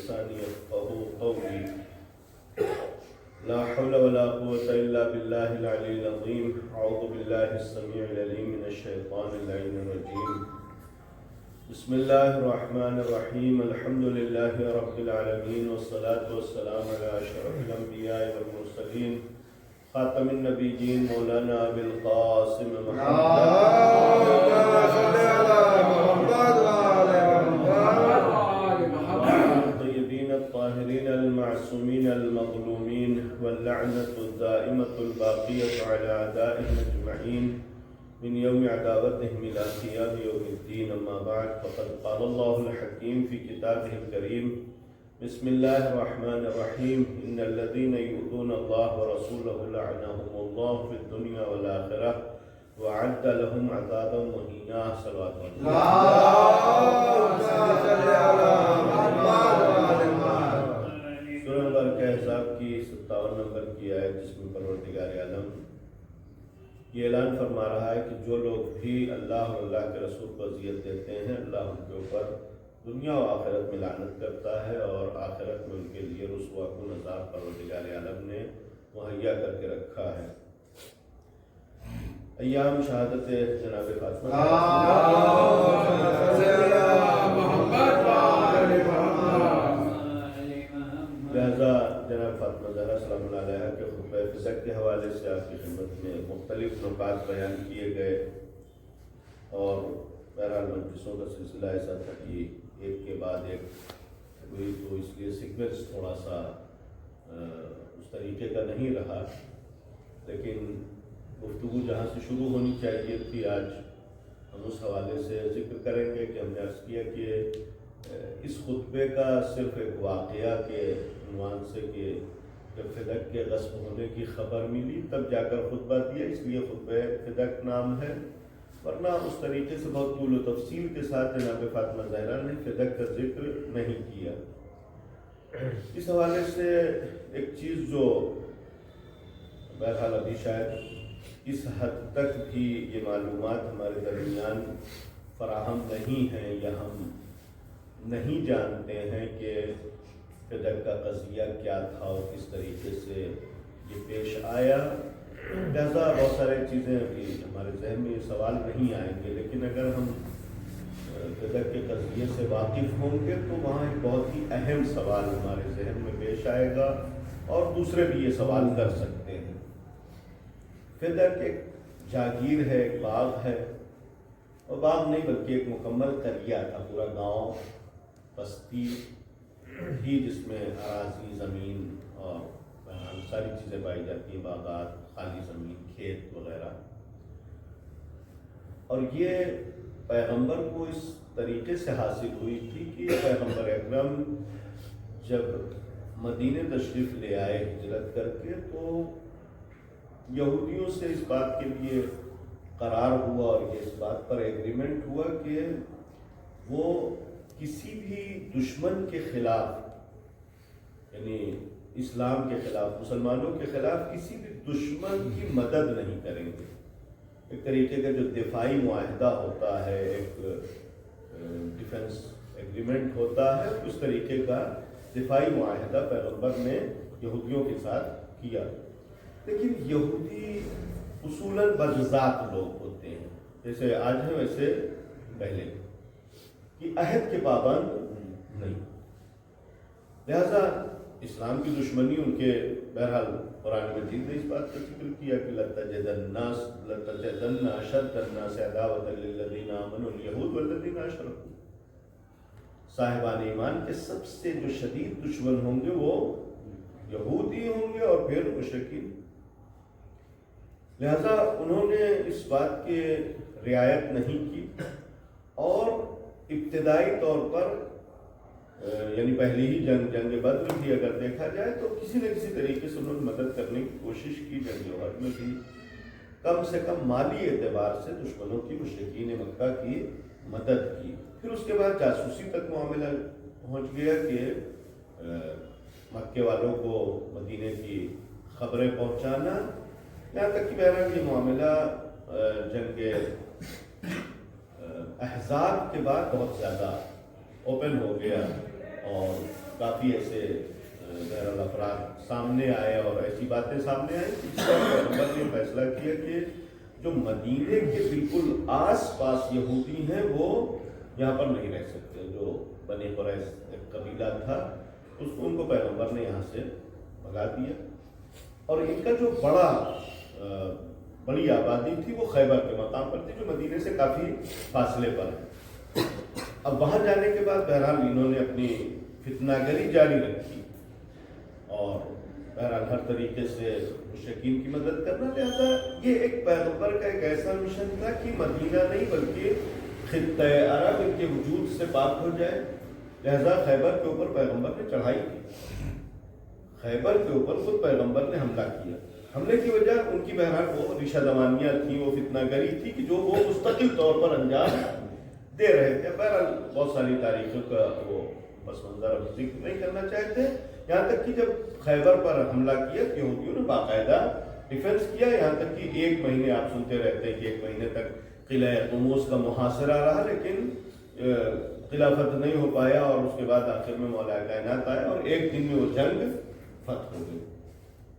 ولساني يفقهوا قولي لا حول ولا قوة إلا بالله العلي العظيم أعوذ بالله السميع العليم من الشيطان اللعين الرجيم بسم الله الرحمن الرحيم الحمد لله رب العالمين والصلاة والسلام على أشرف الأنبياء والمرسلين خاتم النبيين مولانا أبي القاسم محمد الطيبين الطاهرين المعصومين المظلومين واللعنة الدائمة الباقية على أعدائهم أجمعين من يوم عداوتهم إلى قيام يوم الدين أما بعد فقد قال الله الحكيم في كتابه الكريم بسم الله الرحمن الرحيم إن الذين يؤذون الله ورسوله لعنهم الله في الدنيا والآخرة وأعد لهم عذابا مهينا صلوات الله سورہ نمبر کے حساب کی 57 نمبر کی آیت جس میں پروردگار عالم یہ اعلان فرما رہا ہے کہ جو لوگ بھی اللہ اور اللہ کے رسول کو اذیت دیتے ہیں اللہ ان کے اوپر دنیا و آخرت میں لعنت کرتا ہے اور آخرت میں ان کے لیے رسوا کن عذاب پروردگار عالم نے مہیا کر کے رکھا ہے۔ ایام شہادت جناب فاطمہ لہذا جناب فاطمہ زہرا سلام اللہ علیہ کے خطبہ فضق کے حوالے سے آپ کی خدمت میں مختلف نکات بیان کیے گئے اور بہرحال مجلسوں کا سلسلہ ایسا تھا کہ ایک کے بعد ایک ہوئی تو اس لیے سیکوینس تھوڑا سا اس طریقے کا نہیں رہا، لیکن گفتگو جہاں سے شروع ہونی چاہیے تھی آج ہم اس حوالے سے ذکر کریں گے کہ ہم نے عرض کیا کہ اس خطبے کا صرف ایک واقعہ کے عنوان سے کہ جب فدق کے غصب ہونے کی خبر ملی تب جا کر خطبہ دیا، اس لیے خطبہ فدق نام ہے، ورنہ اس طریقے سے بہت طول و تفصیل کے ساتھ جناب فاطمہ زہرا نے فدق کا ذکر نہیں کیا۔ اس حوالے سے ایک چیز جو بہرحال ابھی شاید اس حد تک بھی یہ معلومات ہمارے درمیان فراہم نہیں ہیں یا ہم نہیں جانتے ہیں کہ فدق کا قضیہ کیا تھا اور کس طریقے سے یہ پیش آیا، لہذا بہت سارے چیزیں ابھی ہمارے ذہن میں یہ سوال نہیں آئیں گے، لیکن اگر ہم فدق کے قضیے سے واقف ہوں گے تو وہاں ایک بہت ہی اہم سوال ہمارے ذہن میں پیش آئے گا اور دوسرے بھی یہ سوال کر سکتے ہیں۔ فدق ایک جاگیر ہے، ایک باغ ہے، اور باغ نہیں بلکہ ایک مکمل قریہ تھا، پورا گاؤں بستی ہی جس میں اراضی زمین اور ساری چیزیں پائی جاتی ہیں، باغات، خالی زمین، کھیت وغیرہ، اور یہ پیغمبر کو اس طریقے سے حاصل ہوئی تھی کہ پیغمبر اکرم جب مدینے تشریف لے آئے ہجرت کر کے تو یہودیوں سے اس بات کے لیے قرار ہوا اور یہ اس بات پر ایگریمنٹ ہوا کہ وہ کسی بھی دشمن کے خلاف، یعنی اسلام کے خلاف، مسلمانوں کے خلاف کسی بھی دشمن کی مدد نہیں کریں گے۔ ایک طریقے کا جو دفاعی معاہدہ ہوتا ہے، ایک ڈیفنس ایگریمنٹ ہوتا ہے، اس طریقے کا دفاعی معاہدہ پیغمبر نے یہودیوں کے ساتھ کیا۔ لیکن یہودی اصولاً بدذات لوگ ہوتے ہیں، جیسے آج ہیں ویسے پہلے کہ عہد کے پابند نہیں، لہذا اسلام کی دشمنی ان کے بہرحال قرآن مجید نے اس بات کا ذکر کیا کہ لَتَجِدَنَّ أَشَدَّ النَّاسِ عَدَاوَةً لِلَّذِينَ آمَنُوا الْيَهُودُ وَالَّذِينَ أَشْرَكُوا، صاحبان ایمان کے سب سے جو شدید دشمن ہوں گے وہ یہودی ہوں گے اور پھر مشرکین۔ لہذا انہوں نے اس بات کی رعایت نہیں کی اور ابتدائی طور پر یعنی پہلی ہی جنگ بدر بھی اگر دیکھا جائے تو کسی نہ کسی طریقے سے انہوں نے مدد کرنے کی کوشش کی، جنگ احد میں بھی کم سے کم مالی اعتبار سے دشمنوں کی، مشرکین مکہ کی مدد کی۔ پھر اس کے بعد جاسوسی تک معاملہ پہنچ گیا کہ مکے والوں کو مدینے کی خبریں پہنچانا، یہاں تک کہ بہرحال یہ معاملہ جنگ احزاب کے بعد بہت زیادہ اوپن ہو گیا اور کافی ایسے بہرحال افراد سامنے آئے اور ایسی باتیں سامنے آئیں کہ جس پر پیغمبر نے فیصلہ کیا کہ جو مدینے کے بالکل آس پاس یہودی ہیں وہ یہاں پر نہیں رہ سکتے. جو بنی قریظ ایک قبیلہ تھا اس کو ان کو پیغمبر نے یہاں سے بھگا دیا. اور ان کا جو بڑی آبادی تھی وہ خیبر کے مقام پر تھی جو مدینے سے کافی فاصلے پر ہے. اب وہاں جانے کے بعد بہرحال انہوں نے اپنی فتنہ گری جاری رکھی اور بہرحال ہر طریقے سے مشرکین کی مدد کرنا. لہٰذا یہ ایک پیغمبر کا ایک ایسا مشن تھا کہ مدینہ نہیں بلکہ خطہ عرب ان کے وجود سے پاک ہو جائے. لہٰذا خیبر کے اوپر پیغمبر نے چڑھائی کی. خیبر کے اوپر خود پیغمبر نے حملہ کیا. حملے کی وجہ ان کی بہرحال وہ ریشہ دمانیاں تھیں, وہ فتنہ گری تھی کہ جو وہ مستقل طور پر انجام دے رہے تھے. بہرحال بہت ساری تاریخوں کا وہ پس منظر اب ذکر نہیں کرنا چاہتے. یہاں تک کہ جب خیبر پر حملہ کیا کہ یہودیوں نے باقاعدہ ڈیفنس کیا, یہاں تک کہ 1 مہینے آپ سنتے رہتے ہیں کہ 1 مہینے تک قلعہ قموس کا محاصرہ رہا, لیکن قلعہ فتح نہیں ہو پایا. اور اس کے بعد آخر میں مولا کائنات آیا اور 1 دن میں وہ جنگ فتح ہو گئی.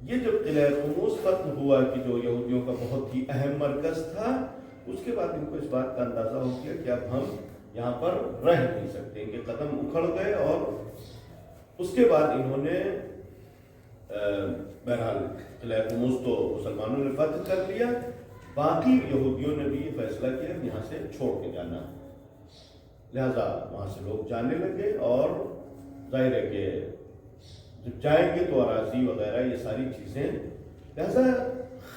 یہ جب قلعہ قموس فتح ہوا کہ جو یہودیوں کا بہت ہی اہم مرکز تھا, اس کے بعد ان کو اس بات کا اندازہ ہو گیا کہ اب ہم یہاں پر رہ نہیں سکتے. ان کے قدم اکھڑ گئے اور اس کے بعد انہوں نے بہرحال قلعہ قموس تو مسلمانوں نے فتح کر لیا, باقی یہودیوں نے بھی یہ فیصلہ کیا یہاں سے چھوڑ کے جانا. لہذا وہاں سے لوگ جانے لگے اور ظاہر ہے کہ جب جائیں گے تو اراضی وغیرہ یہ ساری چیزیں. لہذا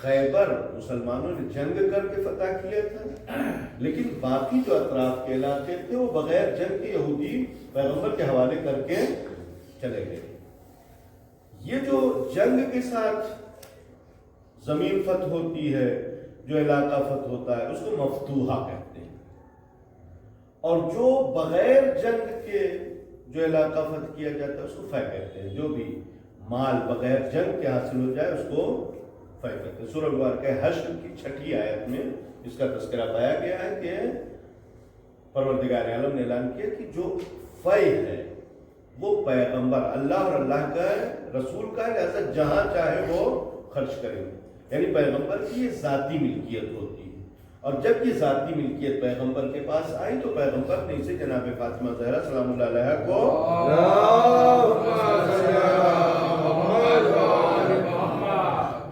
خیبر مسلمانوں نے جنگ کر کے فتح کیا تھا, لیکن باقی جو اطراف کے علاقے تھے وہ بغیر جنگ کے یہودی پیغمبر کے حوالے کر کے چلے گئے. یہ جو جنگ کے ساتھ زمین فتح ہوتی ہے, جو علاقہ فتح ہوتا ہے, اس کو مفتوحہ کہتے ہیں. اور جو بغیر جنگ کے جو علاقہ فتح کیا جاتا ہے اس کو فتح کہتے ہیں. جو بھی مال بغیر جنگ کے حاصل ہو جائے اس کو فتح کہتے ہیں. سورہ مبارکہ حشر کی 6 آیت میں اس کا تذکرہ پایا گیا ہے کہ پروردگار عالم نے اعلان کیا کہ جو فتح ہے وہ پیغمبر اللہ اور اللہ کا رسول کا ہے, لہذا جہاں چاہے وہ خرچ کریں. یعنی پیغمبر کی یہ ذاتی ملکیت ہوتی ہے, اور جب یہ ذاتی ملکیت پیغمبر کے پاس آئی تو پیغمبر نے اسے جناب فاطمہ زہرا سلام اللہ علیہا کو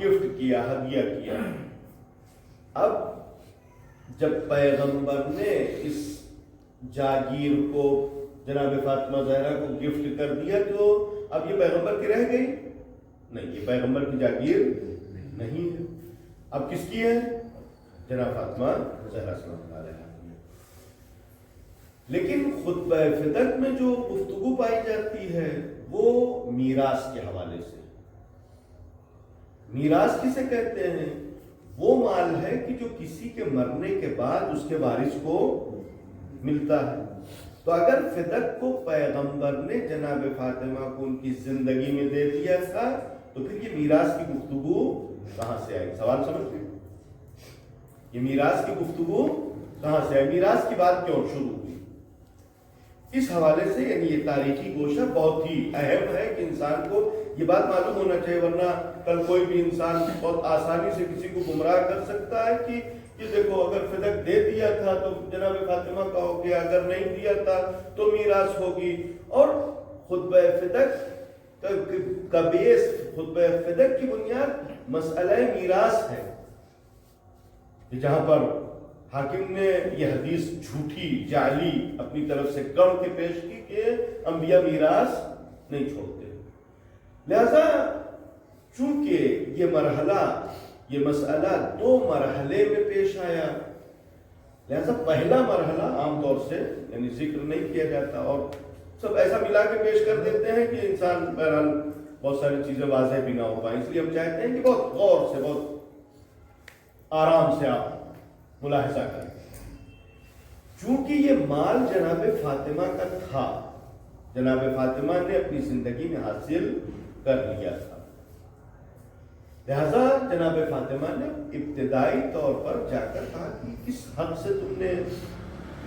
گفٹ کیا, ہدیہ کیا. اب جب پیغمبر نے اس جاگیر کو جناب فاطمہ زہرا کو گفٹ کر دیا تو اب یہ پیغمبر کی رہ گئی نہیں, یہ پیغمبر کی جاگیر نہیں ہے. اب کس کی ہے؟ جناب فاطمہ زہرا سلام اللہ علیہا. لیکن خطبہ فدق میں جو گفتگو پائی جاتی ہے وہ میراث کے حوالے سے. میراث کسے کہتے ہیں؟ وہ مال ہے کہ جو کسی کے مرنے کے بعد اس کے وارث کو ملتا ہے. تو اگر فدق کو پیغمبر نے جناب فاطمہ کو ان کی زندگی میں دے دیا تھا تو پھر یہ میراث کی گفتگو کہاں سے آئی؟ سوال سمجھتے ہیں؟ یہ میراث کی گفتگو کہاں سے آئی؟ میراث کی بات کیوں شروع ہوئی؟ اس حوالے سے یعنی یہ تاریخی گوشہ بہت ہی اہم ہے کہ انسان کو یہ بات معلوم ہونا چاہیے, ورنہ کل کوئی بھی انسان بہت آسانی سے کسی کو گمراہ کر سکتا ہے کہ یہ دیکھو اگر فدق دے دیا تھا تو جناب فاطمہ کا ہو گیا, اگر نہیں دیا تھا تو میراث ہوگی. اور خطبہ فدق کا بیس, خطبہ فدق کی بنیاد مسئلہ میراث ہے, جہاں پر حاکم نے یہ حدیث جھوٹی جعلی اپنی طرف سے گڑھ کے پیش کی کہ انبیاء میراث نہیں چھوڑتے. لہذا چونکہ یہ مرحلہ, یہ مسئلہ 2 مرحلے میں پیش آیا, لہذا پہلا مرحلہ عام طور سے یعنی ذکر نہیں کیا جاتا اور سب ایسا ملا کے پیش کر دیتے ہیں کہ انسان بہرحال بہت ساری چیزیں واضح بھی نہ ہو پائیں. اس لیے ہم چاہتے ہیں کہ بہت غور سے, بہت آرام سے آپ ملاحظہ کریں. چونکہ یہ مال جناب فاطمہ کا تھا, جناب فاطمہ نے اپنی زندگی میں حاصل کر لیا تھا, لہذا جناب فاطمہ نے ابتدائی طور پر جا کر کہا کہ کس حق سے تم نے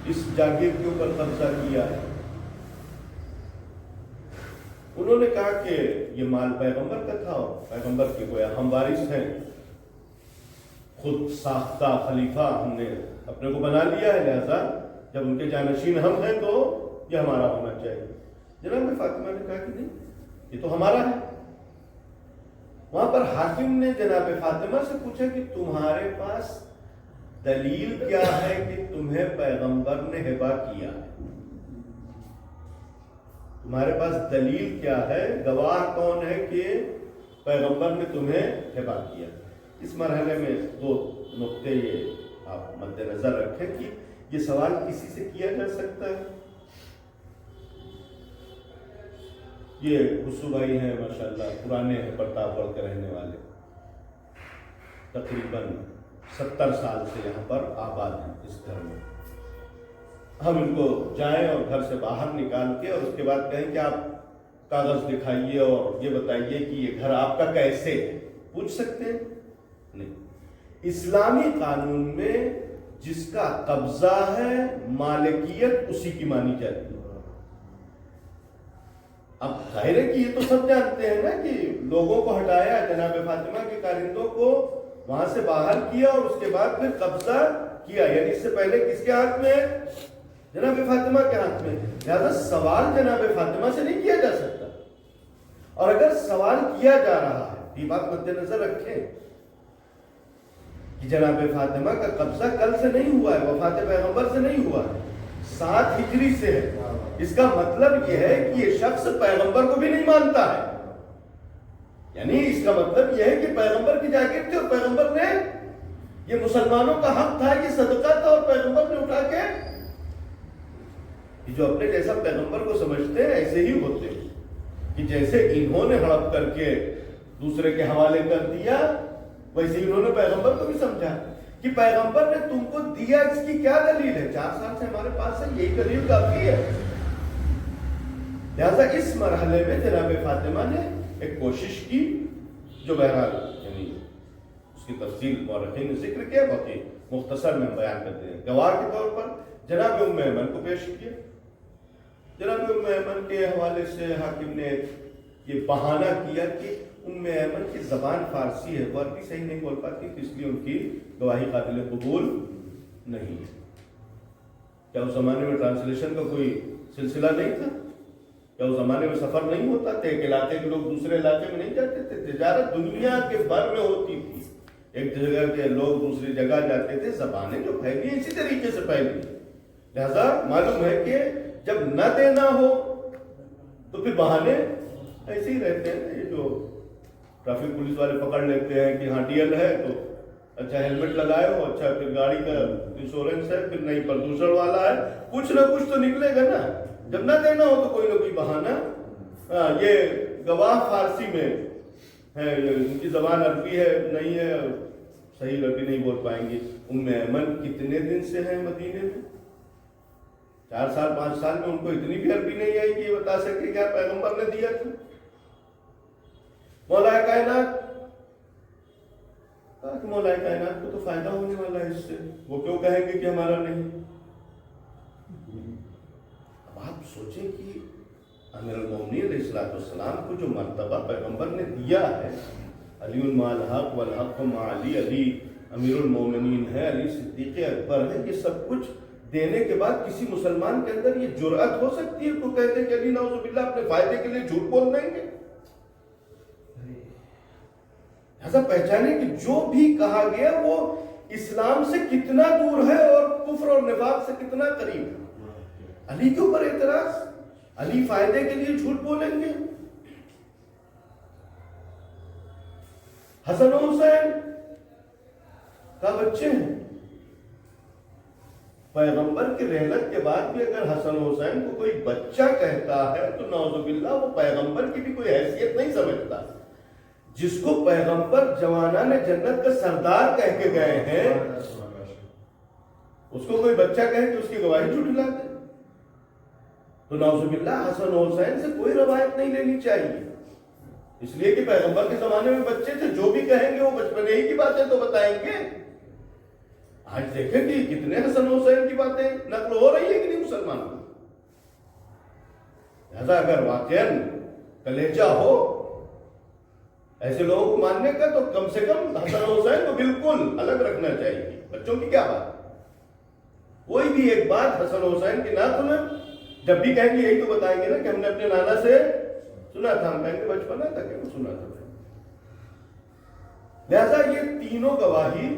اس جاگیر کے اوپر قبضہ کیا ہے. انہوں نے کہا کہ یہ مال پیغمبر کا تھا اور پیغمبر کے گویا ہم وارث ہیں، خود ساختہ خلیفہ ہم نے اپنے کو بنا لیا ہے، لہذا جب ان کے جانشین ہم ہیں تو یہ ہمارا ہونا چاہیے۔ جناب فاطمہ نے کہا کہ نہیں، یہ تو ہمارا ہے۔ وہاں پر حاکم نے جناب فاطمہ سے پوچھا کہ تمہارے پاس دلیل کیا ہے کہ تمہیں پیغمبر نے ہبہ کیا ہے؟ تمہارے پاس دلیل کیا ہے، گواہ کون ہے کہ پیغمبر نے تمہیں ہبہ کیا؟ اس مرحلے میں دو نقطے یہ آپ مد نظر رکھیں کہ یہ سوال کسی سے کیا جا سکتا ہے۔ یہ حسو بھائی ہیں ماشاءاللہ، پرانے ہیں، پرتاپ گڑھ کے رہنے والے، تقریباً 70 سال سے یہاں پر آباد ہیں اس گھر میں۔ ہم ان کو جائیں اور گھر سے باہر نکال کے اور اس کے بعد کہیں کہ آپ کاغذ دکھائیے اور یہ بتائیے کہ یہ گھر آپ کا کیسے ہے، پوچھ سکتے ہیں؟ نہیں۔ اسلامی قانون میں جس کا قبضہ ہے مالکیت اسی کی مانی جاتی ہے۔ اب ظاہر ہے کہ یہ تو سب جانتے ہیں نا کہ لوگوں کو ہٹایا، جناب فاطمہ کے کارندوں کو وہاں سے باہر کیا اور اس کے بعد پھر قبضہ کیا، یعنی اس سے پہلے کس کے ہاتھ میں ہے؟ جناب فاطمہ کے ہاتھ میں۔ لہذا سوال جناب فاطمہ سے نہیں کیا جا سکتا، اور اگر سوال کیا جا رہا ہے، یہ بات مد نظر رکھیں کہ جناب فاطمہ کا قبضہ کل سے نہیں ہوا ہے، وفات پیغمبر سے نہیں ہوا ہے، 7 ہجری سے ہے۔ اس کا مطلب یہ ہے کہ یہ شخص پیغمبر کو بھی نہیں مانتا ہے، یعنی اس کا مطلب یہ ہے کہ پیغمبر کی جاگیر تھی اور پیغمبر نے، یہ مسلمانوں کا حق تھا، یہ صدقہ تھا، اور پیغمبر نے اٹھا کے، جو اپنے جیسا پیغمبر کو سمجھتے ہیں ایسے ہی ہوتے ہیں کہ جیسے انہوں نے ہڑپ کر کے دوسرے کے حوالے کر دیا، ویسے ہی انہوں نے پیغمبر کو بھی سمجھا کہ پیغمبر نے تم کو دیا، اس کی کیا دلیل ہے؟ 4 سال سے ہمارے پاس ہے، یہی دلیل کافی ہے۔ لہذا اس مرحلے میں جناب فاطمہ نے ایک کوشش کی، جو بہرحال یعنی اس کی تفصیل مورخین نے ذکر کیا، باقی مختصر میں بیان کرتے ہیں۔ گواہ کے طور پر جناب ام ایمن کو پیش کیا۔ جناب ام ایمن کے حوالے سے حاکم نے یہ بہانہ کیا کہ ام ایمن کی زبان فارسی ہے، وہ عربی صحیح نہیں بول پاتی، اس لیے ان کی گواہی قابل قبول نہیں ہے۔ کیا اس زمانے میں ٹرانسلیشن کا کوئی سلسلہ نہیں تھا؟ کیا اس زمانے میں سفر نہیں ہوتا تھا؟ ایک علاقے کے لوگ دوسرے علاقے میں نہیں جاتے تھے؟ تجارت دنیا کے بھر میں ہوتی تھی، ایک جگہ کے لوگ دوسری جگہ جاتے تھے، زبانیں جو پھیلی اسی طریقے سے پھیلی۔ لہذا معلوم ہے کہ جب نہ دینا ہو تو پھر بہانے ایسے ہی رہتے ہیں۔ یہ جو ٹریفک پولیس والے پکڑ لیتے ہیں کہ ہاں ڈی ایل ہے تو اچھا ہیلمٹ لگائے ہو، اچھا پھر گاڑی کا انشورنس ہے، پھر نہیں پردوشن والا ہے، کچھ نہ کچھ تو نکلے گا نا۔ جب نہ دینا ہو تو کوئی نہ کوئی بہانہ۔ یہ گواہ فارسی میں ہے، ان کی زبان عربی ہے نہیں ہے، صحیح عربی نہیں بول پائیں گے۔ ام ایمن کتنے دن سے ہیں مدینے میں؟ 4 سال 5 سال میں ان کو اتنی بھی عربی نہیں آئی کہ یہ بتا سکے کیا پیغمبر نے دیا تھا۔ مولا کائنات، مولا کائنات کو تو فائدہ ہونے والا ہے اس سے، وہ کیوں کہیں گے کہ ہمارا نہیں؟ اب آپ سوچیں کہ امیر المومنین علیہ السلام کو جو مرتبہ پیغمبر نے دیا ہے، علی مع الحق والحق مع علی، علی امیر المومنین ہے، علی صدیق اکبر ہے، یہ سب کچھ دینے کے بعد کسی مسلمان کے اندر یہ جرأت ہو سکتی ہے تو کہتے ہیں کہ علی نعوذ باللہ اپنے فائدے کے لیے جھوٹ بول دیں گے؟ لہذا پہچانے کہ جو بھی کہا گیا وہ اسلام سے کتنا دور ہے اور کفر اور نفاق سے کتنا قریب ہے۔ علی کے اوپر اعتراض، علی فائدے کے لیے جھوٹ بولیں گے؟ حسن و حسین کا بچے ہیں، پیغمبر کی رحلت کے بعد بھی اگر حسن و حسین کو کوئی بچہ کہتا ہے تو نعوذ باللہ وہ پیغمبر کی بھی کوئی حیثیت نہیں سمجھتا۔ جس کو پیغمبر جوانان جنت کا سردار کہہ کے گئے ہیں، اس کو کوئی بچہ کہے کہ اس کی گواہی جھٹلا دے، تو نعوذ باللہ حسن و حسین سے کوئی روایت نہیں لینی چاہیے، اس لیے کہ پیغمبر کے زمانے میں بچے تھے، جو بھی کہیں گے وہ بچپنے ہی کی باتیں تو بتائیں گے۔ آج دیکھیں کہ کتنے حسن و حسین کی باتیں نقل ہو رہی ہے کہ نہیں مسلمانوں۔ لہذا اگر واقعاً کلیجہ ہو ایسے لوگوں کو ماننے کا، تو کم سے کم حسن حسین کو بالکل الگ رکھنا چاہیے. بچوں کی کیا بات، کوئی بھی ایک بات حسن حسین کی نہ سنیں. جب بھی کہیں گے یہی تو بتائیں گے نا کہ ہم نے اپنے نانا سے سنا تھا. ہم کہیں گے بچپنا تھا کہ وہ سنا تھا. لہذا یہ تینوں گواہی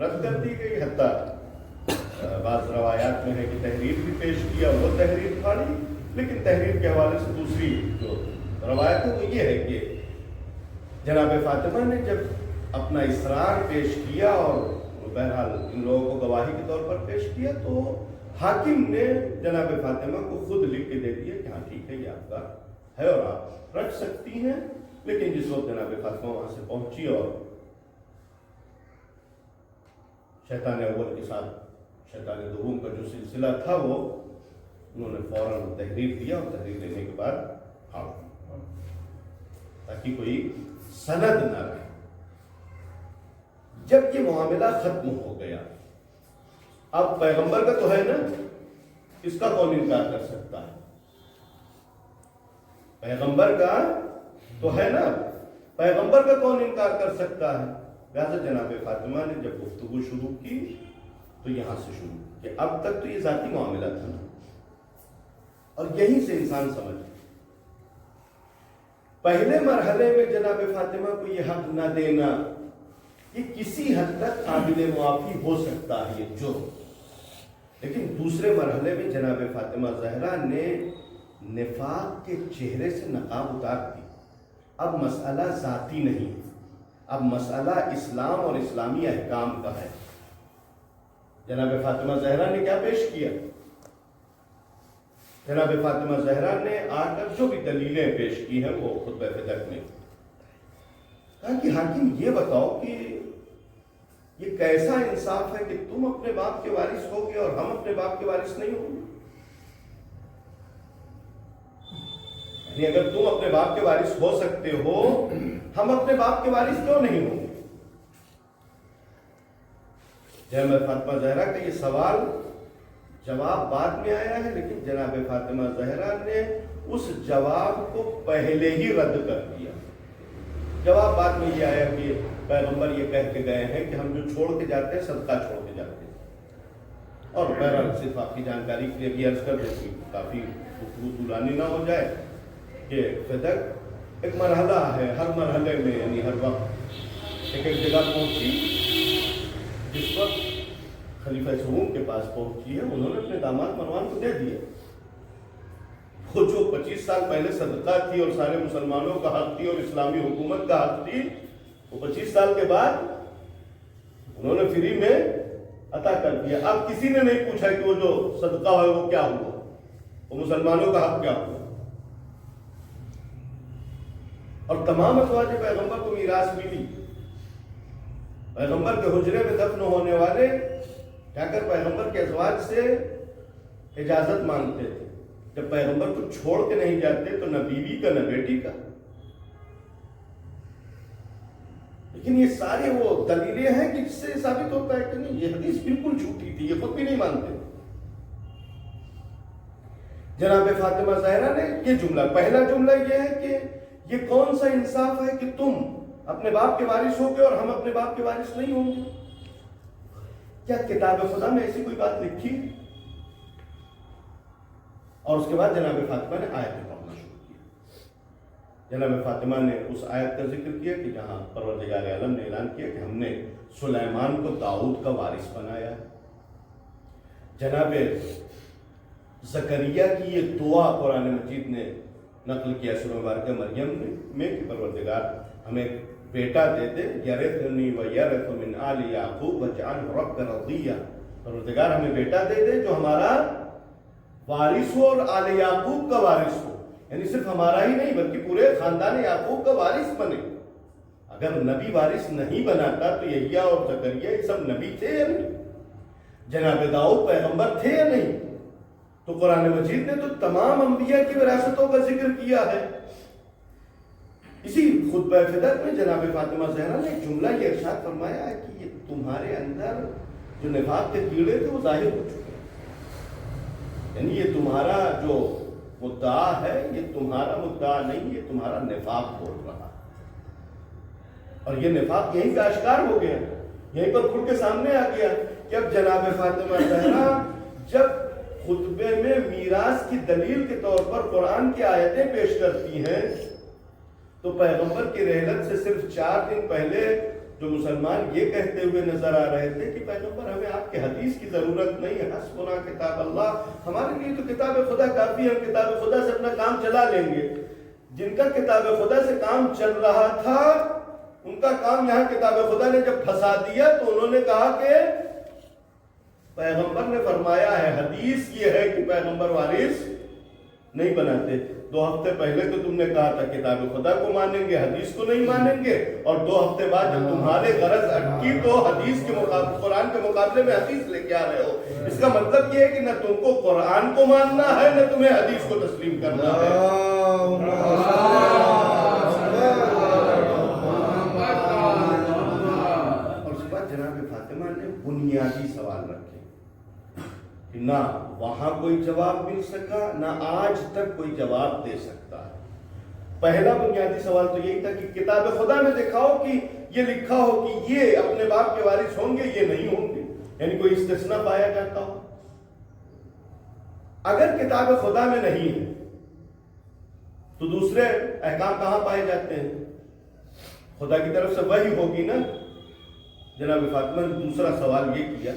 رد کر دی گئی. حتیٰ بعض روایات میں ہے کہ تحریر بھی پیش کیا، وہ تحریر پھاڑی. لیکن تحریر کے حوالے سے دوسری جو روایت ہے وہ یہ ہے کہ جناب فاطمہ نے جب اپنا اصرار پیش کیا اور بہرحال ان لوگوں کو گواہی کے طور پر پیش کیا، تو حاکم نے جناب فاطمہ کو خود لکھ کے دے دیا کہ ہاں ٹھیک ہے، یہ آپ کا ہے اور آپ رکھ سکتی ہیں. لیکن جس وقت جناب فاطمہ وہاں سے پہنچی اور شیطان اول کے ساتھ شیطان دوم کا جو سلسلہ تھا وہ انہوں نے فوراً تحریر دیا، اور تحریر دینے کے بعد پھاڑ دیا تاکہ کوئی سند نہ رہے. جب یہ معاملہ ختم ہو گیا، اب پیغمبر کا تو ہے نا، اس کا کون انکار کر سکتا ہے؟ پیغمبر کا تو ہے نا، پیغمبر کا کون انکار کر سکتا ہے؟ لہٰذا جناب فاطمہ نے جب گفتگو شروع کی تو یہاں سے شروع کہ اب تک تو یہ ذاتی معاملہ تھا نا، اور یہیں سے انسان سمجھ. پہلے مرحلے میں جناب فاطمہ کو یہ حق نہ دینا یہ کسی حد تک قابل معافی ہو سکتا ہے یہ جرم. لیکن دوسرے مرحلے میں جناب فاطمہ زہرا نے نفاق کے چہرے سے نقاب اتار دی. اب مسئلہ ذاتی نہیں، اب مسئلہ اسلام اور اسلامی احکام کا ہے. جناب فاطمہ زہرا نے کیا پیش کیا؟ جناب فاطمہ زہرا نے آ کر جو بھی دلیلیں پیش کی ہیں وہ خطبہ فدق میں کہا کہ حاکم یہ بتاؤ کہ یہ کیسا انصاف ہے کہ تم اپنے باپ کے وارث ہوگے اور ہم اپنے باپ کے وارث نہیں ہوں گے. یعنی اگر تم اپنے باپ کے وارث ہو سکتے ہو، ہم اپنے باپ کے وارث کیوں نہیں ہوں گے؟ جناب فاطمہ زہرا کا یہ سوال جواب بعد میں آیا ہے، لیکن جناب فاطمہ زہرا نے اس جواب کو پہلے ہی رد کر دیا. جواب بعد میں یہ آیا کہ پیغمبر یہ کہہ کے گئے ہیں کہ ہم جو چھوڑ کے جاتے ہیں صدقہ چھوڑ کے جاتے ہیں. اور بہرحال صرف آپ کی جانکاری کے لیے بھی عرض کر دیتی ہوں، کافی گفتگو طولانی نہ ہو جائے، کہ فدق ایک مرحلہ ہے. ہر مرحلے میں یعنی ہر وقت ایک جگہ پہنچی. جس وقت خلیفہ سوم کے پاس پہنچی ہے، انہوں نے اپنے داماد مروان کو دے دیا. وہ جو 25 سال پہلے صدقہ تھی اور سارے مسلمانوں کا حق تھی اور اسلامی حکومت کا حق تھی، وہ 25 سال کے بعد انہوں نے فری میں عطا کر دیا. اب کسی نے نہیں پوچھا کہ وہ جو صدقہ ہے وہ کیا ہوا، وہ مسلمانوں کا حق کیا ہوا. اور تمام ازواج پیغمبر کو میراث ملی. پیغمبر کے حجرے میں دفن ہونے والے جا کر پیغمبر کے ازواج سے اجازت مانگتے تھے. جب پیغمبر کو چھوڑ کے نہیں جاتے تو نہ بیوی کا نہ بیٹی کا. لیکن یہ سارے وہ دلیلیں ہیں کہ جس سے ثابت ہوتا ہے کہ نہیں، یہ حدیث بالکل جھوٹی تھی، یہ خود بھی نہیں مانتے. جناب فاطمہ زہرا نے یہ جملہ، پہلا جملہ یہ ہے کہ یہ کون سا انصاف ہے کہ تم اپنے باپ کے وارث ہو گے اور ہم اپنے باپ کے وارث نہیں ہوں گے؟ کیا کتاب خدا میں ایسی کوئی بات لکھی؟ اور اس کے بعد جناب فاطمہ نے آیت پڑھنا شروع کیا. جناب فاطمہ نے اس آیت کا ذکر کیا کہ جہاں پروردگار عالم نے اعلان کیا کہ ہم نے سلیمان کو داؤد کا وارث بنایا ہے. جناب زکریا کی یہ دعا قرآن مجید نے نقل کیا سورہ مبارکہ مریم میں کہ پروردگار ہمیں بیٹا دے دے، یرثنی و یرث من آل یعقوب واجعلہ رب رضیہ. پروردگار ہمیں بیٹا دے دے جو ہمارا وارث ہو اور آل یعقوب کا وارث ہو. یعنی صرف ہمارا ہی نہیں بلکہ پورے خاندان یعقوب کا وارث بنے. اگر نبی وارث نہیں بناتا تو یحییٰ اور زکریا یہ سب نبی تھے یا نہیں؟ جناب داؤد پیغمبر تھے یا نہیں؟ تو قرآن مجید نے تو تمام انبیاء کی وراثتوں کا ذکر کیا ہے. اسی خطبہ فدق میں جناب فاطمہ زہرا نے ایک جملہ یہ ارشاد فرمایا ہے کہ یہ تمہارے اندر جو نفاق کے کیڑے تھے وہ ظاہر ہو چکے ہیں. یعنی یہ تمہارا جو مدعا ہے، یہ تمہارا مدعا نہیں، یہ تمہارا نفاق بول رہا ہے، اور یہ نفاق یہیں پہ اشکار ہو گیا، یہیں پر کھل کے سامنے آ گیا کہ اب جناب فاطمہ زہرا جب خطبے میں میراث کی دلیل کے طور پر قرآن کی آیتیں پیش کرتی ہیں تو پیغمبر کی رحلت سے صرف 4 دن پہلے جو مسلمان یہ کہتے ہوئے نظر آ رہے تھے کہ پیغمبر ہمیں آپ کے حدیث کی ضرورت نہیں ہے، حسبنا کتاب اللہ، ہمارے لیے تو کتاب خدا کافی ہے، ہم کتاب خدا سے اپنا کام چلا لیں گے. جن کا کتاب خدا سے کام چل رہا تھا ان کا کام یہاں کتاب خدا نے جب پھنسا دیا تو انہوں نے کہا کہ پیغمبر نے فرمایا ہے، حدیث یہ ہے کہ پیغمبر وارث نہیں بناتے. 2 ہفتے پہلے تو تم نے کہا تھا کتاب خدا کو مانیں گے، حدیث کو نہیں مانیں گے، اور 2 ہفتے بعد جب تمہارے غرض اٹکی تو حدیث کے مقابلے قرآن کے مقابلے میں حدیث لے کے آ رہے ہو. اس کا مطلب یہ ہے کہ نہ تم کو قرآن کو ماننا ہے نہ تمہیں حدیث کو تسلیم کرنا ہے. اور اس کے بعد جناب فاطمہ نے بنیادی سوال رکھے کہ نہ وہاں کوئی جواب مل سکا، نہ آج تک کوئی جواب دے سکتا ہے. پہلا بنیادی سوال تو یہی تھا کہ کتاب خدا میں دکھاؤ کہ یہ لکھا ہو کہ یہ اپنے باپ کے وارث ہوں گے، یہ نہیں ہوں گے، یعنی کوئی استثناء پایا جاتا ہو. اگر کتاب خدا میں نہیں ہے تو دوسرے احکام کہاں پائے جاتے ہیں؟ خدا کی طرف سے وحی ہوگی نا. جناب فاطمہ نے دوسرا سوال یہ کیا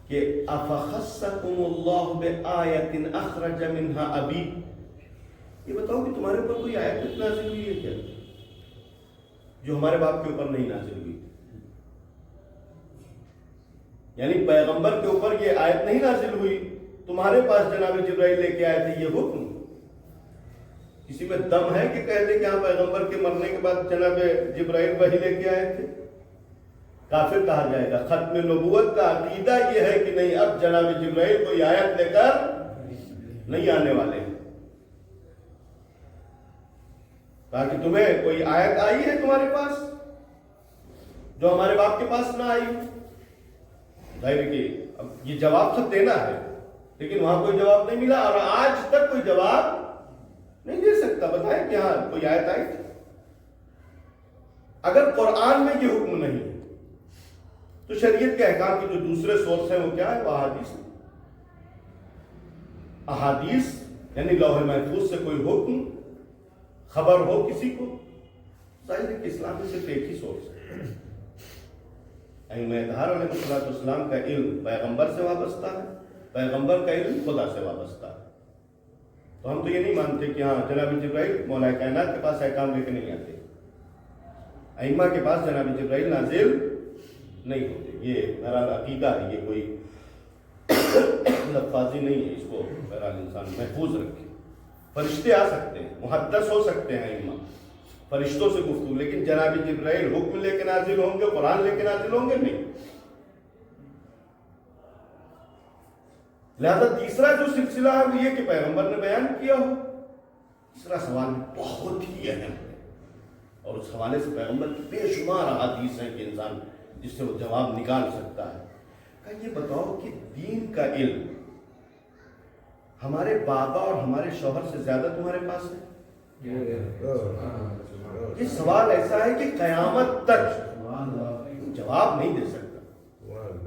کہ افخصکم اللہ بآیت اخرج منہا ابی، یہ بتاؤ کہ تمہارے اوپر کوئی آیت نازل ہوئی ہے کیا جو ہمارے باپ کے اوپر نہیں نازل ہوئی؟ یعنی پیغمبر کے اوپر یہ آیت نہیں نازل ہوئی، تمہارے پاس جناب جبرائیل لے کے آئے تھے یہ حکم. کسی میں دم ہے کہ کہہ دے کہ ہاں پیغمبر کے مرنے کے بعد جناب جبرائیل وحی لے کے آئے تھے؟ کافر کہا جائے گا. ختم نبوت کا عقیدہ یہ ہے کہ نہیں، اب جناب جبرائیل کوئی آیت لے کر نہیں آنے والے ہیں. کہا کہ تمہیں کوئی آیت آئی ہے تمہارے پاس جو ہمارے باپ کے پاس نہ آئی؟ ظاہر کہ اب یہ جواب تو دینا ہے لیکن وہاں کوئی جواب نہیں ملا، اور آج تک کوئی جواب نہیں دے سکتا. بتائیں کہ ہاں کوئی آیت آئی تھی. اگر قرآن میں یہ حکم نہیں تو شریعت کے احکام کی جو دوسرے سورس ہیں وہ کیا ہے؟ وہ احادیث. احادیث یعنی لوح محفوظ سے کوئی حکم خبر ہو کسی کو، ظاہر ہے کہ اسلام میں صرف ایک ہی سورس ہے. ائمہ اطہار علیہ السلام کا علم پیغمبر سے وابستہ ہے، پیغمبر کا علم خدا سے وابستہ ہے. تو ہم تو یہ نہیں مانتے کہ ہاں جناب جبرائیل مولا کائنات کے پاس احکام لے کے نہیں آتے، ائمہ کے پاس جناب جبرائیل نازل نہیں ہوتے. یہ بہرحال عقیدہ ہے، یہ کوئی لفاظی نہیں ہے، اس کو بہرحال انسان محفوظ رکھے. فرشتے آ سکتے ہیں، محدث ہو سکتے ہیں ائمہ، فرشتوں سے گفتگو، لیکن جناب جبرائیل حکم لے کے نازل ہوں گے، قرآن لے کے نازل ہوں گے نہیں. لہذا تیسرا جو سلسلہ ہے وہ یہ کہ پیغمبر نے بیان کیا ہو. تیسرا سوال بہت ہی اہم ہے اور اس حوالے سے پیغمبر کی بے شمار احادیث ہیں کہ انسان جس سے وہ جواب نکال سکتا ہے. کہ یہ بتاؤ کہ دین کا علم ہمارے بابا اور ہمارے شوہر سے زیادہ تمہارے پاس ہے؟ یہ سوال ایسا ہے کہ قیامت تک جواب نہیں دے سکتا.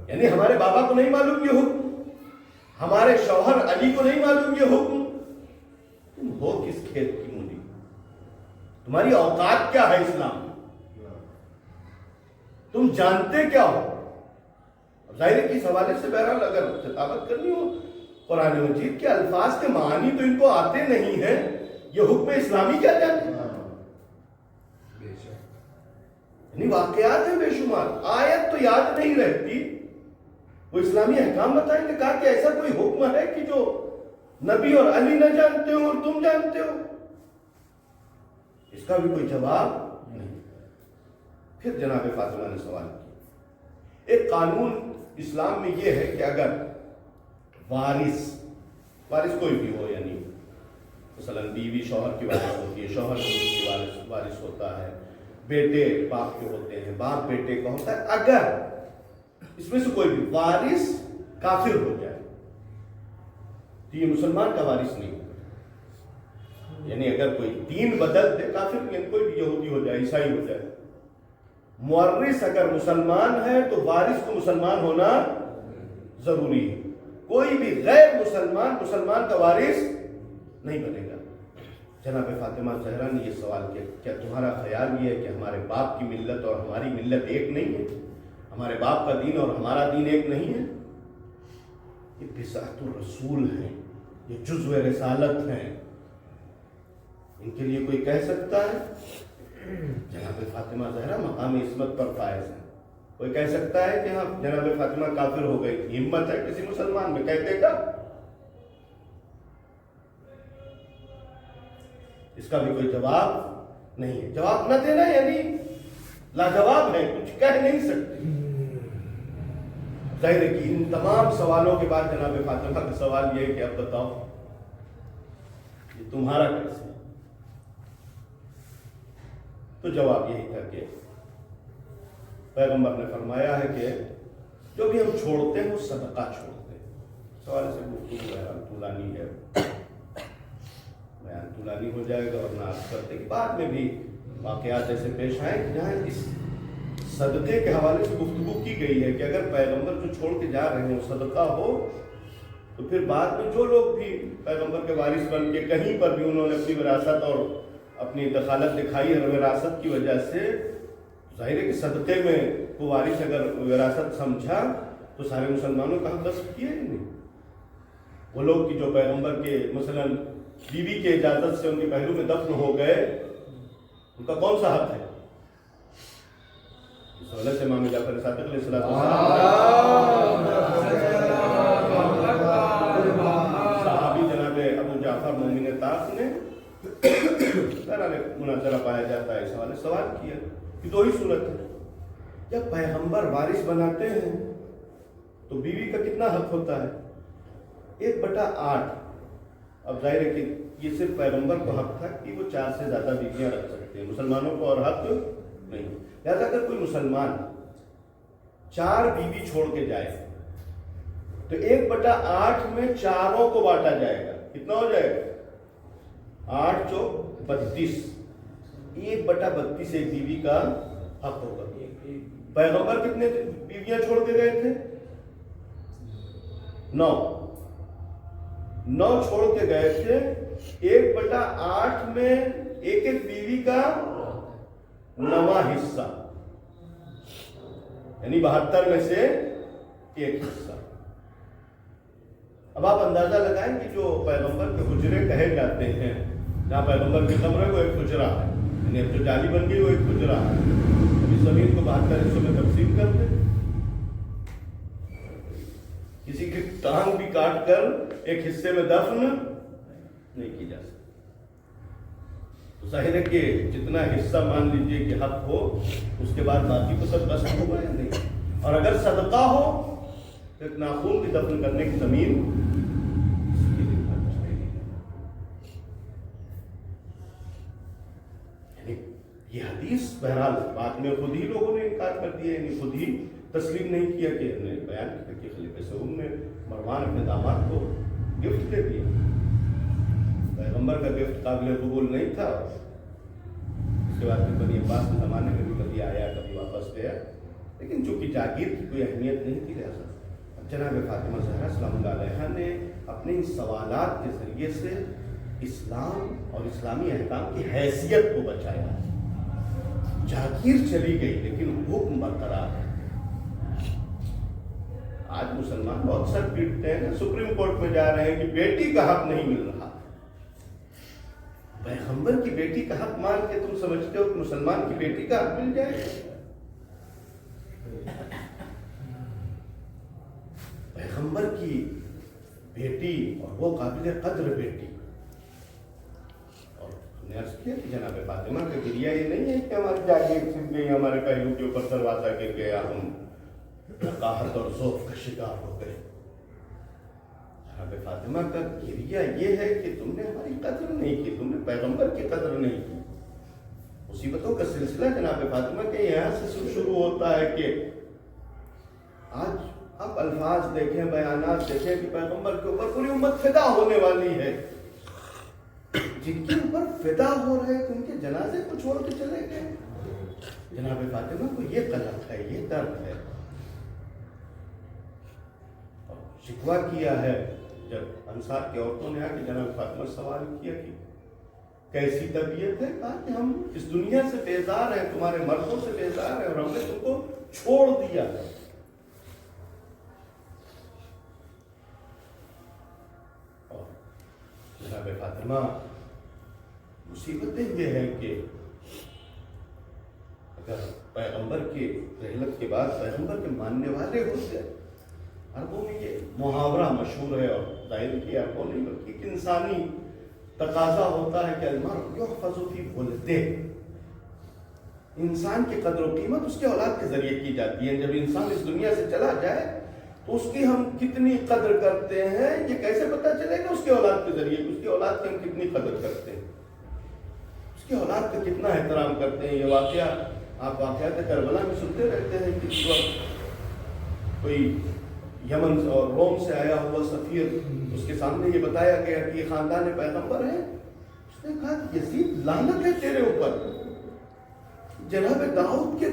یعنی ہمارے بابا کو نہیں معلوم یہ حکم، ہمارے شوہر علی کو نہیں معلوم یہ حکم. تم ہو کس کھیت کی مولی؟ تمہاری اوقات کیا ہے اسلام میں؟ تم جانتے کیا ہو؟ ظاہر ہے کہ اس حوالے سے بہرحال اگر خطابت کرنی ہو قرآن مجید کے الفاظ کے معانی تو ان کو آتے نہیں ہیں، یہ حکم اسلامی کیا جانتے ہیں؟ یعنی واقعات ہیں بے شمار، آیت تو یاد نہیں رہتی، وہ اسلامی احکام بتائیں گے. کہا کہ ایسا کوئی حکم ہے کہ جو نبی اور علی نہ جانتے ہو اور تم جانتے ہو؟ اس کا بھی کوئی جواب نہیں. پھر جناب فاطمہ نے سوال کیا. ایک قانون اسلام میں یہ ہے کہ اگر وارث کوئی بھی ہو، یعنی مثلا بیوی شوہر کی وارث ہوتی ہے، شوہر بیوی کی وارث ہوتا ہے، بیٹے باپ کے ہوتے ہیں، باپ بیٹے کا ہوتا ہے، اگر اس میں سے کوئی بھی وارث کافر ہو جائے، تو یہ مسلمان کا وارث نہیں ہوگا. یعنی اگر کوئی دین بدل دے، کافر یعنی کوئی بھی یہودی ہو جائے، عیسائی ہو جائے، مورث اگر مسلمان ہے تو وارث کو مسلمان ہونا ضروری ہے. کوئی بھی غیر مسلمان مسلمان کا وارث نہیں بنے گا. جناب فاطمہ زہرا نے یہ سوال کیا، کیا تمہارا خیال یہ ہے کہ ہمارے باپ کی ملت اور ہماری ملت ایک نہیں ہے؟ ہمارے باپ کا دین اور ہمارا دین ایک نہیں ہے؟ یہ بضاعت الرسول ہیں، یہ جزو رسالت ہیں. ان کے لیے کوئی کہہ سکتا ہے جناب فاطمہ زہرا مقام عصمت پر فائز ہے؟ کوئی کہہ سکتا ہے کہ ہاں جناب فاطمہ کافر ہو گئی؟ ہمت ہے کسی مسلمان میں کہہ دے گا؟ اس کا بھی کوئی جواب نہیں ہے. جواب نہ دینا یعنی لاجواب ہے، کچھ کہہ نہیں سکتے. ظاہر ہے کہ ان تمام سوالوں کے بعد جناب فاطمہ کا سوال یہ ہے کہ اب بتاؤ یہ تمہارا کیسے؟ تو جواب یہی تھا کہ پیغمبر نے فرمایا ہے کہ جو بھی ہم چھوڑتے ہیں وہ صدقہ چھوڑتے ہیں. سوال سے گفتگو بیان طولانی ہے، بیان طولانی ہو جائے گا، اور نہ عرض کرتے کہ بعد میں بھی واقعات ایسے پیش آئے کہ جہاں اس صدقے کے حوالے سے گفتگو کی گئی ہے کہ اگر پیغمبر جو چھوڑ کے جا رہے ہیں وہ صدقہ ہو تو پھر بعد میں جو لوگ بھی پیغمبر کے وارث بن کے کہیں پر بھی انہوں نے اپنی وراثت اور اپنی دخالت دکھائی ہے وراثت کی وجہ سے، ظاہر ہے کہ صدقے میں وہ وارث اگر وراثت سمجھا تو سارے مسلمانوں کا حق غصب کیا ہی نہیں. وہ لوگ کہ جو پیغمبر کے مثلا بیوی کے اجازت سے ان کے پہلو میں دفن ہو گئے، ان کا کون سا حق ہے؟ اس وجہ سے امام جعفر صادق علیہ السلام صحابی جناب ابو جعفر مومن طاق نے مناظرہ پایا جاتا ہے اس حوالے سوال کیا کہ دو ہی صورت ہے، جب پیغمبر وارث بناتے ہیں تو بیوی کا کتنا حق ہوتا ہے؟ 1/8. اب ظاہر ہے کہ یہ صرف پیغمبر کو حق تھا کہ وہ 4 سے زیادہ بیویاں رکھ سکتے ہیں، مسلمانوں کو اور حق نہیں. لہذا اگر کوئی مسلمان 4 بیوی چھوڑ کے جائے تو 1/8 میں 4 کو بانٹا جائے گا. کتنا ہو جائے گا؟ 8 × 32. 1/32 ایک بیوی کا حق ہوگا. پیغمبر کتنے بیویاں چھوڑ کے گئے تھے؟ 9 چھوڑ کے گئے تھے. 1/8 میں ایک ایک بیوی کا 9واں حصہ، یعنی 72 میں سے ایک حصہ. اب آپ اندازہ لگائیں کہ جو پیغمبر کے حجرے کہے جاتے ہیں، جہاں پیغمبر کے قبر ہے وہ ایک حجرہ ہے، یعنی اب جو جالی بن گئی وہ ایک حجرہ ہے. ابھی زمین کو 72 حصوں میں تقسیم کر دیں، کسی کی ٹانگ بھی کاٹ کر ایک حصے میں دفن نہیں کی جا سکتی. تو ظاہر ہے کہ جتنا حصہ مان لیجئے کہ حق ہو، اس کے بعد باقی کو سب غصب ہوگا یا نہیں. اور اگر صدقہ ہو تو ایک ناخون بھی دفن کرنے کی زمین یہ حدیث بہرحال بعد میں خود ہی لوگوں نے انکار کر دیا، یعنی خود ہی تسلیم نہیں کیا کہ ہم نے بیان کیا کہ خلیفہ سوم نے مروان اپنے داماد کو گفٹ دے دیا. پیغمبر کا گفٹ قابل قبول نہیں تھا. اس کے بعد پھر بنی عباس کے زمانے میں بھی کبھی آیا کبھی واپس گیا، لیکن چونکہ جاگیر کی کوئی اہمیت نہیں تھی لہٰذا جناب فاطمہ زہرا سلام اللہ علیہا نے اپنے ان سوالات کے ذریعے سے اسلام اور اسلامی احکام کی حیثیت کو بچایا. جاگیر چلی گئی لیکن حکم برقرار ہے. آج مسلمان بہت سر پیٹتے ہیں، سپریم کورٹ میں جا رہے ہیں کہ بیٹی کا حق نہیں مل رہا. پیغمبر کی بیٹی کا حق مان کے تم سمجھتے ہو کہ مسلمان کی بیٹی کا حق مل جائے؟ پیغمبر کی بیٹی اور وہ قابل قدر بیٹی. اور ہم نے عرض کیا کہ جناب فاطمہ کا گریہ یہ نہیں ہے کہ ہماری جاگیر چھن گئی، ہمارے پہلو کے اوپر دروازہ گر گیا، ہم قحط اور ذوف کا شکار ہو گئے. جناب فاطمہ کا گریہ یہ ہے کہ تم نے ہماری قدر نہیں کی، تم نے پیغمبر کی قدر نہیں کی. مصیبتوں کا سلسلہ جناب فاطمہ کے یہاں سے شروع ہوتا ہے کہ آج آپ الفاظ دیکھیں، بیانات دیکھیں کہ پیغمبر کے اوپر پوری امت فدا ہونے والی ہے. جن کے اوپر فدا ہو رہے تھے ان کے جنازے کو چھوڑ کے چلے گئے. جناب فاطمہ کو یہ قلق ہے، یہ درد ہے. شکوہ کیا ہے جب انصار کی عورتوں نے آ کے جناب فاطمہ سے سوال کیا کہ کیسی طبیعت ہے، کہا کہ ہم اس دنیا سے بیزار ہیں، تمہارے مردوں سے بیزار ہیں اور ہم نے تم کو چھوڑ دیا ہے. اور جناب فاطمہ مصیبتیں یہ ہے کہ اگر پیغمبر کی رحلت کے بعد پیغمبر کے ماننے والے ہوتے، عربوں میں یہ محاورہ مشہور ہے، اور ظاہر کی عربوں نہیں بلکہ ایک انسانی تقاضا ہوتا ہے کہ المرء یحفظ فی ولدہ، انسان کی قدر و قیمت اس کے اولاد کے ذریعے کی جاتی ہے. جب انسان اس دنیا سے چلا جائے تو اس کی ہم کتنی قدر کرتے ہیں یہ کیسے پتہ چلے گا؟ اس کے اولاد کے ذریعے. اس کی اولاد کی ہم کتنی قدر کرتے ہیں، اس کی اولاد کا کتنا احترام کرتے ہیں. یہ واقعہ آپ واقعات کربلا میں سنتے رہتے ہیں کہ اس وقت کوئی یمن اور روم سے آیا ہوا سفیر، اس کے سامنے یہ بتایا گیا کہ یہ خاندان پیغمبر ہے. اس نے کہا کہ یزید لعنت ہے تیرے اوپر، جناب داؤد کے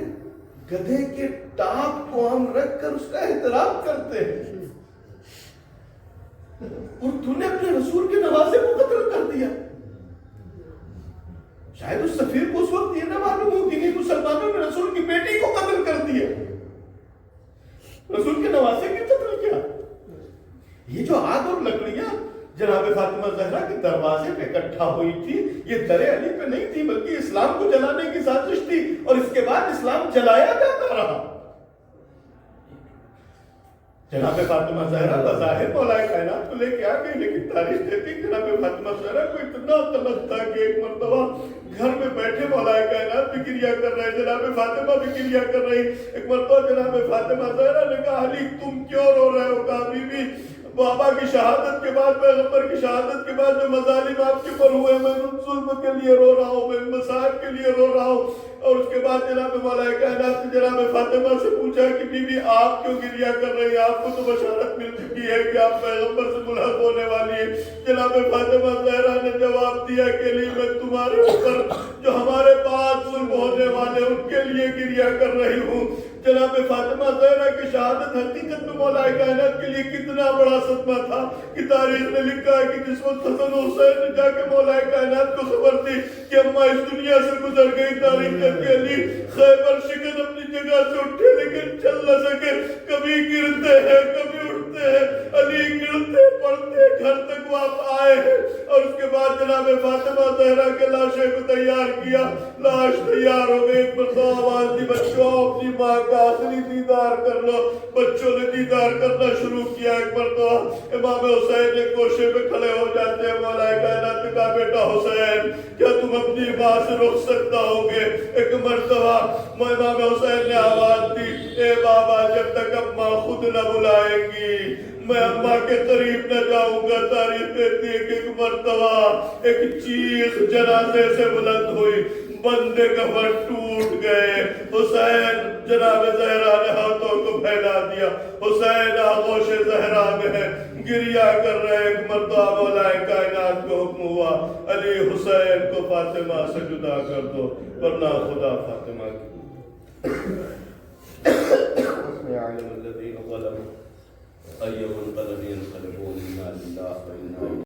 گدھے کے ٹاپ کو ہم رکھ کر اس کا احترام کرتے ہیں اور تو نے اپنے رسول کے نواسے کو قتل کر دیا. شاید اس سفیر کو اس وقت یہ نہ معلوم ہو کہ نہیں مسلمانوں نے رسول کی بیٹی کو قتل کر دیا، رسول کے نواسے کی قتل کیا. یہ جو آگ اور لکڑیاں جناب فاطمہ زہرا کے دروازے پہ اکٹھا ہوئی تھی، یہ در علی پہ نہیں تھی بلکہ اسلام کو جلانے کی سازش تھی، اور اس کے بعد اسلام جلایا جاتا رہا. جناب فاطمہ زہرا بظاہر مولا کائنات کو لے کے آ گئی، لیکن تاریخ کہتی ہے جناب فاطمہ زہرا کو اتنا طلب تھا کہ ایک مرتبہ گھر میں بیٹھے مولا کائنات بھی کریا کر رہے، جناب فاطمہ بھی کریا کر رہی. ایک مرتبہ جناب فاطمہ زہرا نے کہا علی تم کیوں رو رہے ہو؟ کہا بی بی بابا کی شہادت کے بعد، پیغمبر کی شہادت کے بعد جو مظالم آپ کے اوپر ہوئے، میں ان ظلم کے لیے رو رہا ہوں، میں ان مصائب کے لیے رو رہا ہوں. اور اس کے بعد جناب مولا کائنات نے جناب فاطمہ سے پوچھا کہ بی بی آپ کیوں گریہ کر رہی ہیں؟ آپ کو تو بشارت مل چکی ہے کہ آپ پیغمبر سے ملحق ہونے والی ہیں. جناب فاطمہ زہرا نے جواب دیا کہ علی میں تمہارے اوپر جو ہمارے پاس ظلم ہونے والے ان کے لیے گریہ کر رہی ہوں. جناب فاطمہ زہرا کی شہادت حقیقت میں مولا کائنات کے لیے کتنا بڑا صدمہ تھا کہ تاریخ نے لکھا ہے کہ جس وقت حسن حسین نے جا کے مولا کائنات کو خبر دی کہ اماں اس دنیا سے گزر گئی، تاریخ کہتی علی خیبر شکن اپنی جگہ سے اٹھے لیکن چل نہ سکے، کبھی گرتے ہیں کبھی اٹھتے ہیں. علی گرتے پڑتے گھر تک واپس آئے ہیں، اور اس کے بعد جناب فاطمہ زہرا کے لاشے کو تیار کیا. لاش تیار ہو گئی، ایک مرتبہ آواز دی بچوں اپنی ماں کا آخری دیدار کر لو. بچوں نے دیدار کرنا شروع کیا. ایک مرتبہ امام حسین ایک گوشے پہ کھڑے ہو جاتے ہیں. مولا کائنات نے کہا بیٹا حسین کیا تم اپنی ماں سے رک سکتا ہوگے؟ ایک مرتبہ امام حسین نے آواز دی اے بابا جب تک اماں خود نہ بلائیں گی میں اماں کے قریب نہ جاؤں گا. تاریخ کہتی ہے کہ ایک مرتبہ ایک چیخ جنازے سے بلند ہوئی، بندے کفن ٹوٹ گئے. حسین جناب زہرا نے ہاتھوں کو پھیلا دیا، حسین آغوش زہرا میں ہے، گریہ کر رہے. ایک مرتبہ مولا کائنات کو حکم ہوا علی حسین کو فاطمہ سے جدا کر دو ورنہ خدا فاطمہ کی عالم الذین ظلموا أي منقلب ينقلبون إنا لله وإنا إليه